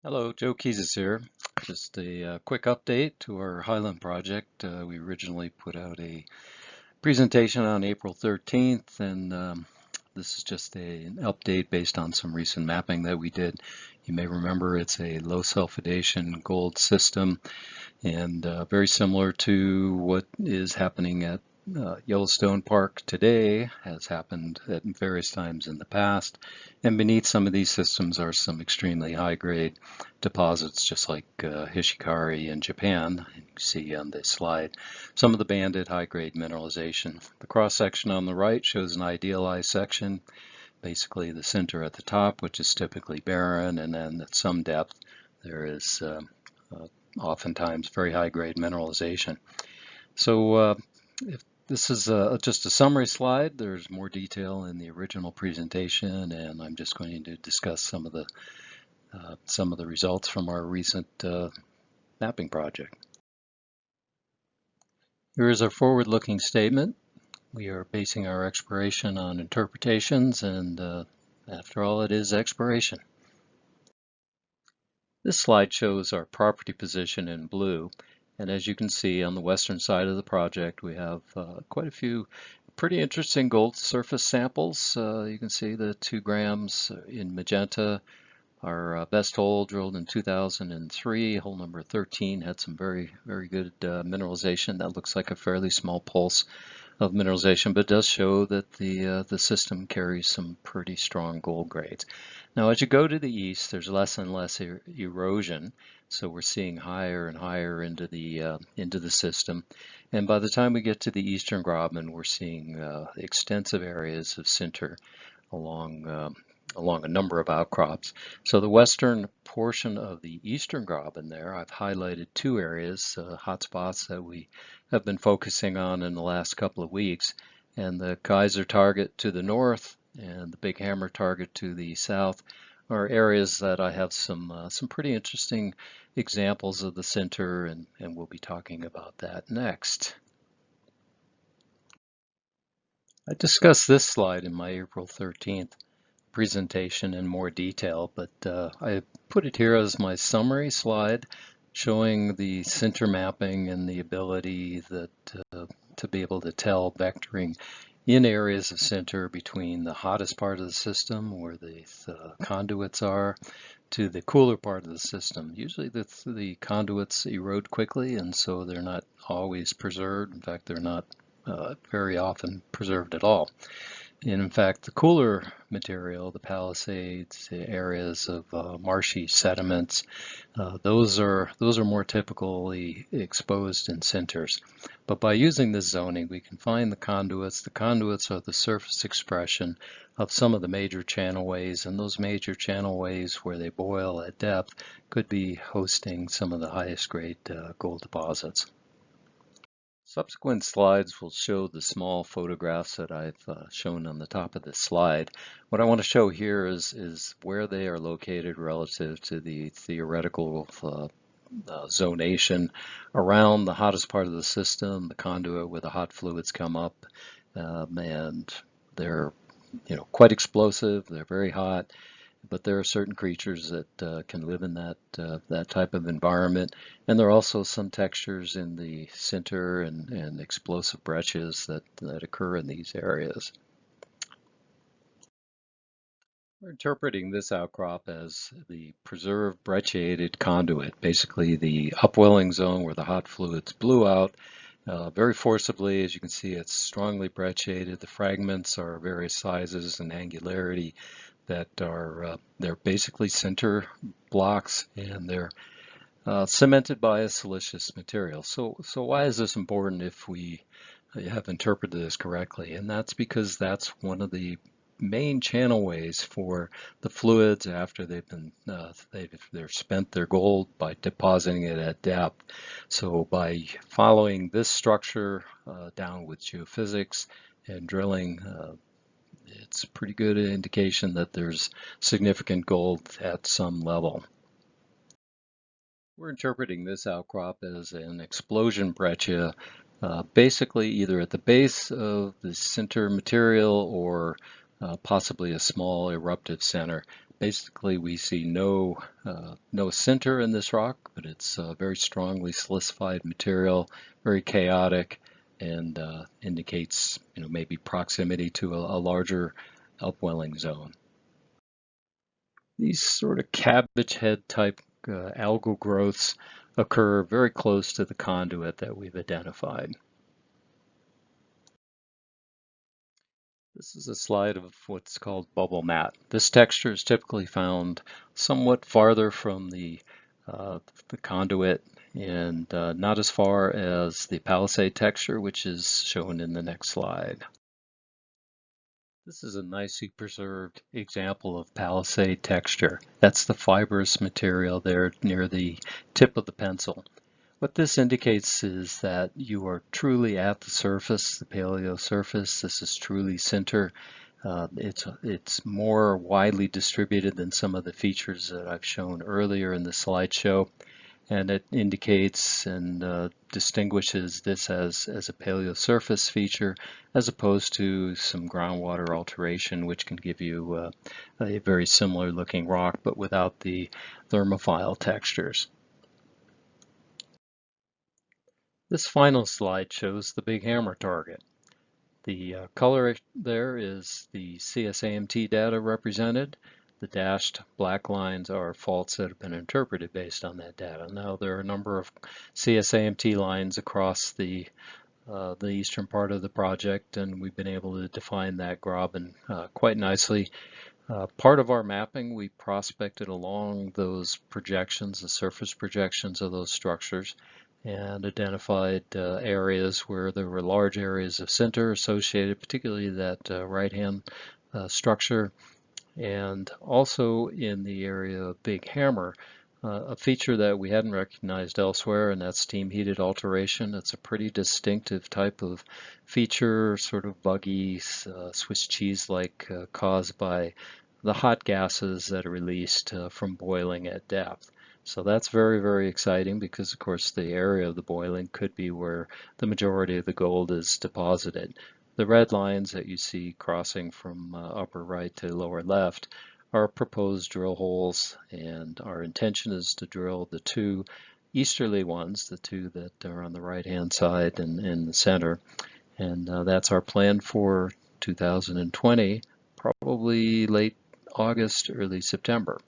Hello, Joe Kizis here. Just a quick update to our Highland project. We originally put out a presentation on April 13th, and this is just an update based on some recent mapping that we did. You may remember it's a low sulfidation gold system, and very similar to what is happening at Yellowstone Park today, has happened at various times in the past. And beneath some of these systems are some extremely high-grade deposits, just like Hishikari in Japan. And you can see on this slide some of the banded high-grade mineralization. The cross-section on the right shows an idealized section, basically the center at the top, which is typically barren, and then at some depth there is oftentimes very high-grade mineralization. So if this is just a summary slide, there's more detail in the original presentation, and I'm just going to discuss some of the results from our recent mapping project. Here is our forward-looking statement. We are basing our exploration on interpretations, and after all, it is exploration. This slide shows our property position in blue, and as you can see on the western side of the project we have quite a few pretty interesting gold surface samples. You can see the 2 grams in magenta. Our best hole drilled in 2003, hole number 13, had some very good mineralization. That looks like a fairly small pulse of mineralization, but it does show that the system carries some pretty strong gold grades. Now, as you go to the east, there's less and less erosion, so we're seeing higher and higher into the system. And by the time we get to the eastern Graben, we're seeing extensive areas of sinter along a number of outcrops. So the western portion of the eastern Graben there, I've highlighted 2 areas, hotspots that we have been focusing on in the last couple of weeks. And the Kaiser target to the north and the Big Hammer target to the south are areas that I have some pretty interesting examples of the sinter, and we'll be talking about that next. I discussed this slide in my April 13th presentation in more detail, but I put it here as my summary slide showing the sinter mapping and the ability that to be able to tell vectoring in areas of sinter between the hottest part of the system where the conduits are to the cooler part of the system. Usually the conduits erode quickly, and so they're not always preserved. In fact, they're not very often preserved at all. And in fact, the cooler material, the palisades, the areas of marshy sediments, those are more typically exposed in sinters. But by using this zoning, we can find the conduits. The conduits are the surface expression of some of the major channelways, and those major channelways where they boil at depth could be hosting some of the highest grade gold deposits. Subsequent slides will show the small photographs that I've shown on the top of this slide. What I want to show here is where they are located relative to the theoretical zonation around the hottest part of the system, the conduit where the hot fluids come up, and they're quite explosive. They're very hot. But there are certain creatures that can live in that type of environment, and there are also some textures in the sinter and explosive breccias that occur in these areas. We're interpreting this outcrop as the preserved brecciated conduit, basically the upwelling zone where the hot fluids blew out very forcibly. As you can see, it's strongly brecciated. The fragments are various sizes and angularity that are they're basically sinter blocks, and they're cemented by a siliceous material. So why is this important if we have interpreted this correctly? And that's because that's one of the main channelways for the fluids after they've spent their gold by depositing it at depth. So by following this structure down with geophysics and drilling, it's a pretty good indication that there's significant gold at some level. We're interpreting this outcrop as an explosion breccia, basically either at the base of the sinter material or possibly a small eruptive center. Basically, we see no center in this rock, but it's very strongly silicified material, very chaotic, and indicates maybe proximity to a larger upwelling zone. These sort of cabbage head type algal growths occur very close to the conduit that we've identified. This is a slide of what's called bubble mat. This texture is typically found somewhat farther from the conduit and not as far as the palisade texture, which is shown in the next slide. This is a nicely preserved example of palisade texture. That's the fibrous material there near the tip of the pencil. What this indicates is that you are truly at the surface, the paleo surface. This is truly sinter. It's more widely distributed than some of the features that I've shown earlier in the slideshow, and it indicates and distinguishes this as a paleo surface feature as opposed to some groundwater alteration, which can give you a very similar looking rock but without the thermophile textures. This final slide shows the big hammer target. The color there is the CSAMT data represented. The dashed black lines are faults that have been interpreted based on that data. Now there are a number of CSAMT lines across the eastern part of the project, and we've been able to define that graben quite nicely. Part of our mapping, we prospected along those projections, the surface projections of those structures, and identified areas where there were large areas of center associated, particularly that right-hand structure, and also in the area of Big Hammer, a feature that we hadn't recognized elsewhere, and that's steam heated alteration. It's a pretty distinctive type of feature, sort of buggy, Swiss cheese-like, caused by the hot gases that are released from boiling at depth. So that's very, very exciting because, of course, the area of the boiling could be where the majority of the gold is deposited. The red lines that you see crossing from upper right to lower left are proposed drill holes, and our intention is to drill the two easterly ones, the two that are on the right-hand side and in the center. And that's our plan for 2020, probably late August, early September.